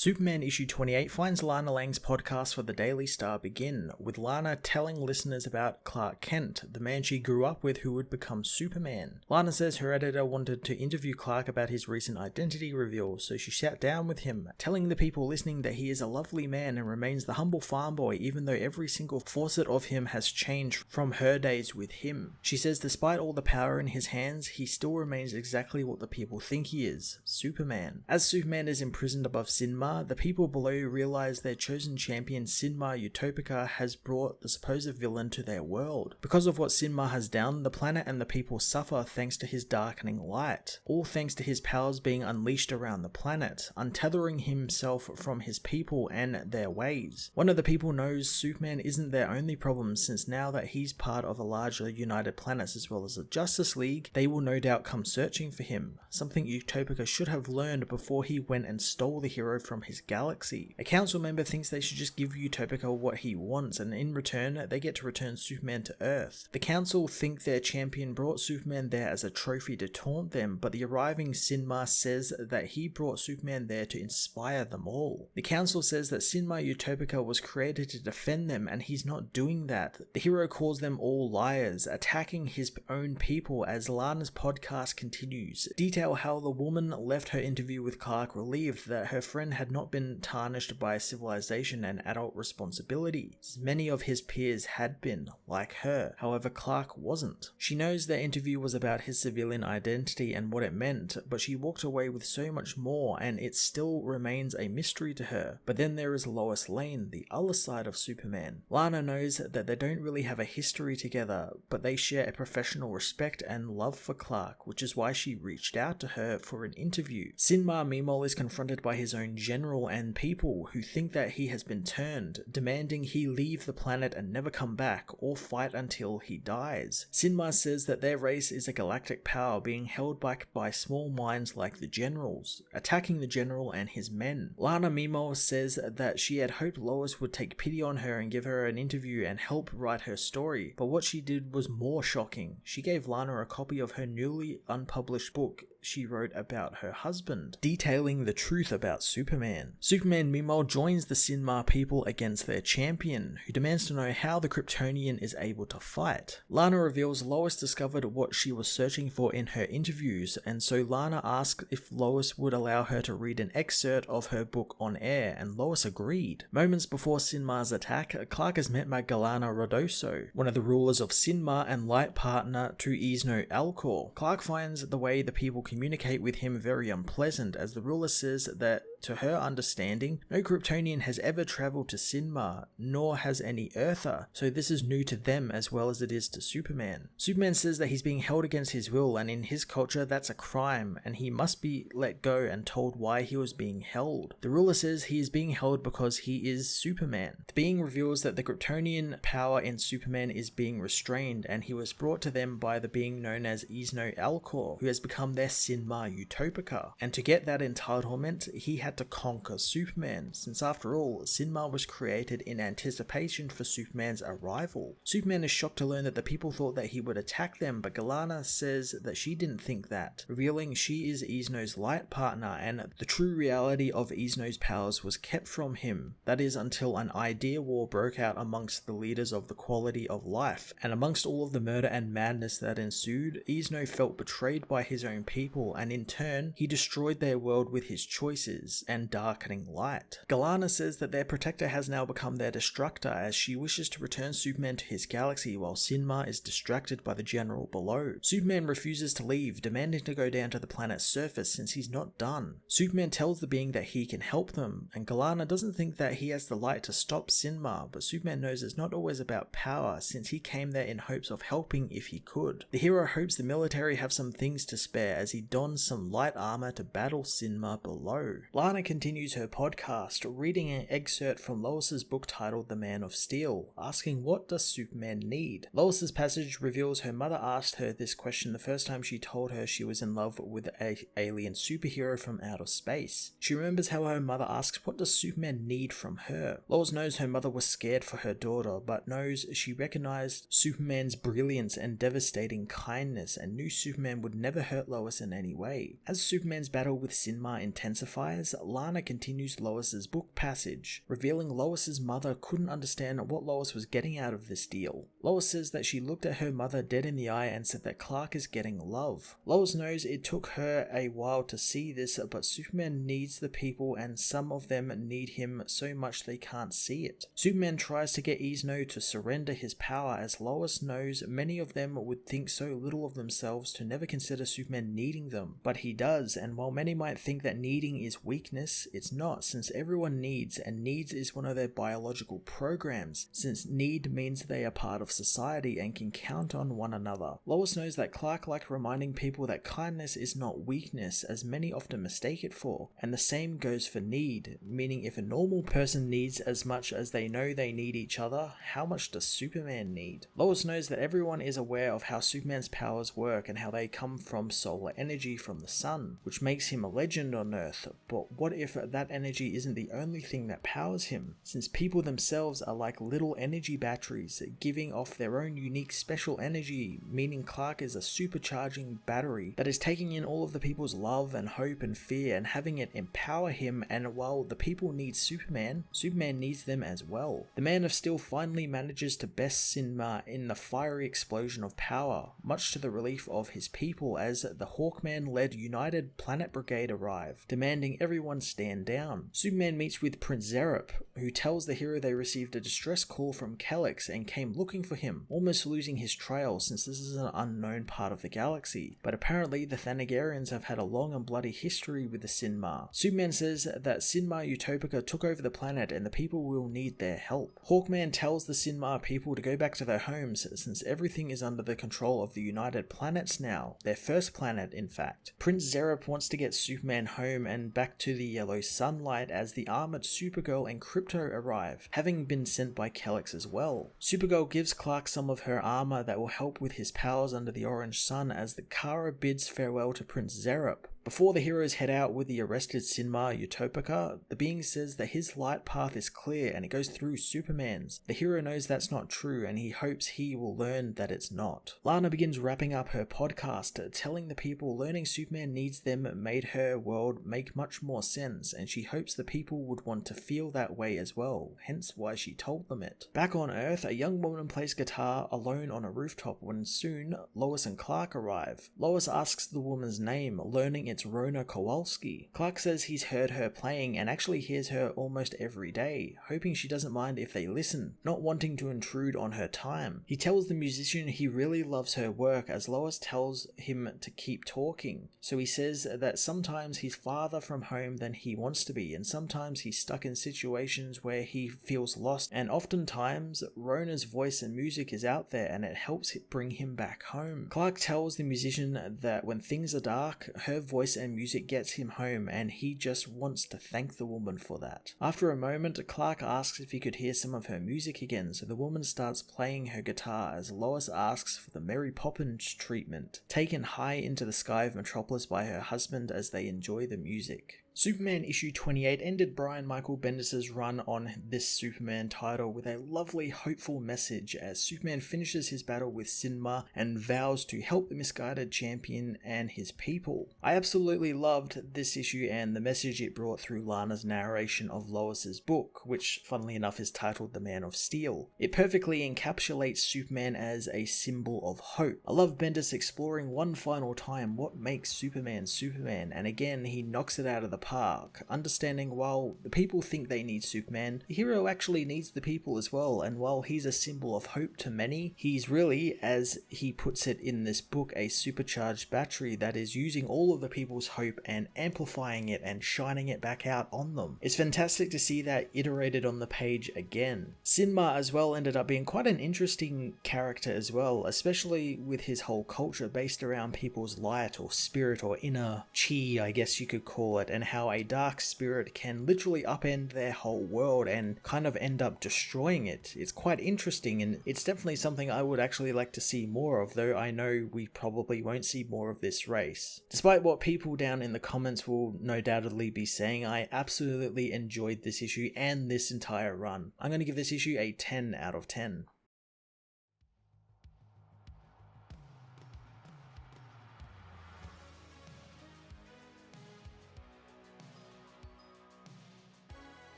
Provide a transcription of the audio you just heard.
Superman issue 28 finds Lana Lang's podcast for the Daily Star begin, with Lana telling listeners about Clark Kent, the man she grew up with who would become Superman. Lana says her editor wanted to interview Clark about his recent identity reveal, so she sat down with him, telling the people listening that he is a lovely man and remains the humble farm boy even though every single facet of him has changed from her days with him. She says despite all the power in his hands, he still remains exactly what the people think he is, Superman. As Superman is imprisoned above Synmar, the people below realize their chosen champion Synmar Utopica has brought the supposed villain to their world. Because of what Synmar has done, the planet and the people suffer thanks to his darkening light, all thanks to his powers being unleashed around the planet, untethering himself from his people and their ways. One of the people knows Superman isn't their only problem, since now that he's part of a larger United Planets as well as the Justice League, they will no doubt come searching for him, something Utopica should have learned before he went and stole the hero from his galaxy. A council member thinks they should just give Utopica what he wants, and in return, they get to return Superman to Earth. The council think their champion brought Superman there as a trophy to taunt them, but the arriving Synmar says that he brought Superman there to inspire them all. The council says that Synmar Utopica was created to defend them, and he's not doing that. The hero calls them all liars, attacking his own people as Lana's podcast continues. Detail how the woman left her interview with Clark relieved that her friend had not been tarnished by civilization and adult responsibilities. Many of his peers had been, like her. However, Clark wasn't. She knows their interview was about his civilian identity and what it meant, but she walked away with so much more, and it still remains a mystery to her. But then there is Lois Lane, the other side of Superman. Lana knows that they don't really have a history together, but they share a professional respect and love for Clark, which is why she reached out to her for an interview. Synmar meanwhile is confronted by his own general and people who think that he has been turned, demanding he leave the planet and never come back or fight until he dies. Synmar says that their race is a galactic power being held back by small minds like the generals, attacking the general and his men. Lana meanwhile says that she had hoped Lois would take pity on her and give her an interview and help write her story, but what she did was more shocking. She gave Lana a copy of her newly unpublished book she wrote about her husband, detailing the truth about Superman. Superman meanwhile joins the Synmar people against their champion, who demands to know how the Kryptonian is able to fight. Lana reveals Lois discovered what she was searching for in her interviews, and so Lana asks if Lois would allow her to read an excerpt of her book on air, and Lois agreed. Moments before Synmar's attack, Clark is met by Galana Rodoso, one of the rulers of Synmar and light partner to Isno Alcor. Clark finds the way the people communicate with him very unpleasant, as the ruler says that, to her understanding, no Kryptonian has ever travelled to Synmar, nor has any Earther, so this is new to them as well as it is to Superman. Superman says that he's being held against his will, and in his culture that's a crime, and he must be let go and told why he was being held. The ruler says he is being held because he is Superman. The being reveals that the Kryptonian power in Superman is being restrained, and he was brought to them by the being known as Isno Alcor, who has become their Synmar Utopica. And to get that entitlement, he had to conquer Superman, since after all, Synmar was created in anticipation for Superman's arrival. Superman is shocked to learn that the people thought that he would attack them, but Galana says that she didn't think that, revealing she is Isno's light partner, and the true reality of Isno's powers was kept from him. That is until an idea war broke out amongst the leaders of the quality of life, and amongst all of the murder and madness that ensued, Isno felt betrayed by his own people, and in turn, he destroyed their world with his choices and darkening light. Galana says that their protector has now become their destructor, as she wishes to return Superman to his galaxy while Synmar is distracted by the general below. Superman refuses to leave, demanding to go down to the planet's surface since he's not done. Superman tells the being that he can help them, and Galana doesn't think that he has the light to stop Synmar, but Superman knows it's not always about power, since he came there in hopes of helping if he could. The hero hopes the military have some things to spare as he dons some light armor to battle Synmar below. Lana continues her podcast, reading an excerpt from Lois's book titled The Man of Steel, asking what does Superman need? Lois's passage reveals her mother asked her this question the first time she told her she was in love with an alien superhero from outer space. She remembers how her mother asks what does Superman need from her? Lois knows her mother was scared for her daughter, but knows she recognized Superman's brilliance and devastating kindness, and knew Superman would never hurt Lois in any way. As Superman's battle with Synmar intensifies, Lana continues Lois's book passage, revealing Lois's mother couldn't understand what Lois was getting out of this deal. Lois says that she looked at her mother dead in the eye and said that Clark is getting love. Lois knows it took her a while to see this, but Superman needs the people and some of them need him so much they can't see it. Superman tries to get Isno to surrender his power, as Lois knows many of them would think so little of themselves to never consider Superman needing them. But he does, and while many might think that needing is weakness, it's not, since everyone needs, and needs is one of their biological programs, since need means they are part of society and can count on one another. Lois knows that Clark likes reminding people that kindness is not weakness, as many often mistake it for, and the same goes for need, meaning if a normal person needs as much as they know they need each other, how much does Superman need? Lois knows that everyone is aware of how Superman's powers work and how they come from solar energy from the sun, which makes him a legend on Earth, but what if that energy isn't the only thing that powers him, since people themselves are like little energy batteries, giving off their own unique special energy, meaning Clark is a supercharging battery that is taking in all of the people's love and hope and fear and having it empower him, and while the people need Superman, Superman needs them as well. The Man of Steel finally manages to best Synmar in the fiery explosion of power, much to the relief of his people, as the Hawkman-led United Planet Brigade arrive, demanding everyone stand down. Superman meets with Prince Zerup, who tells the hero they received a distress call from Kellex and came looking for him, almost losing his trail since this is an unknown part of the galaxy. But apparently the Thanagarians have had a long and bloody history with the Synmar. Superman says that Synmar Utopica took over the planet and the people will need their help. Hawkman tells the Synmar people to go back to their homes since everything is under the control of the United Planets now, their first planet in fact. Prince Zerup wants to get Superman home and back to the yellow sunlight as the armored Supergirl and Crypto arrive, having been sent by Kellex as well. Supergirl gives Clark some of her armor that will help with his powers under the orange sun as the Kara bids farewell to Prince Zerup. Before the heroes head out with the arrested Synmar Utopica, the being says that his light path is clear and it goes through Superman's. The hero knows that's not true and he hopes he will learn that it's not. Lana begins wrapping up her podcast, telling the people learning Superman needs them made her world make much more sense, and she hopes the people would want to feel that way as well, hence why she told them it. Back on Earth, a young woman plays guitar alone on a rooftop when soon Lois and Clark arrive. Lois asks the woman's name, learning it's Rona Kowalski. Clark says he's heard her playing and actually hears her almost every day, hoping she doesn't mind if they listen, not wanting to intrude on her time. He tells the musician he really loves her work as Lois tells him to keep talking, so he says that sometimes he's farther from home than he wants to be and sometimes he's stuck in situations where he feels lost, and oftentimes Rona's voice and music is out there and it helps bring him back home. Clark tells the musician that when things are dark, her voice and music gets him home and he just wants to thank the woman for that. After a moment, Clark asks if he could hear some of her music again, so the woman starts playing her guitar as Lois asks for the Mary Poppins treatment, taken high into the sky of Metropolis by her husband as they enjoy the music. Superman issue 28 ended Brian Michael Bendis' run on this Superman title with a lovely hopeful message as Superman finishes his battle with Synmar and vows to help the misguided champion and his people. I absolutely loved this issue and the message it brought through Lana's narration of Lois's book, which funnily enough is titled The Man of Steel. It perfectly encapsulates Superman as a symbol of hope. I love Bendis exploring one final time what makes Superman Superman, and again he knocks it out of the park, understanding while the people think they need Superman, the hero actually needs the people as well, and while he's a symbol of hope to many, he's really, as he puts it in this book, a supercharged battery that is using all of the people's hope and amplifying it and shining it back out on them. It's fantastic to see that iterated on the page again. Synmar as well ended up being quite an interesting character as well, especially with his whole culture based around people's light or spirit or inner chi, I guess you could call it, and how a dark spirit can literally upend their whole world and kind of end up destroying it. It's quite interesting and it's definitely something I would actually like to see more of, though I know we probably won't see more of this race. Despite what people down in the comments will no doubtedly be saying, I absolutely enjoyed this issue and this entire run. I'm going to give this issue a 10 out of 10.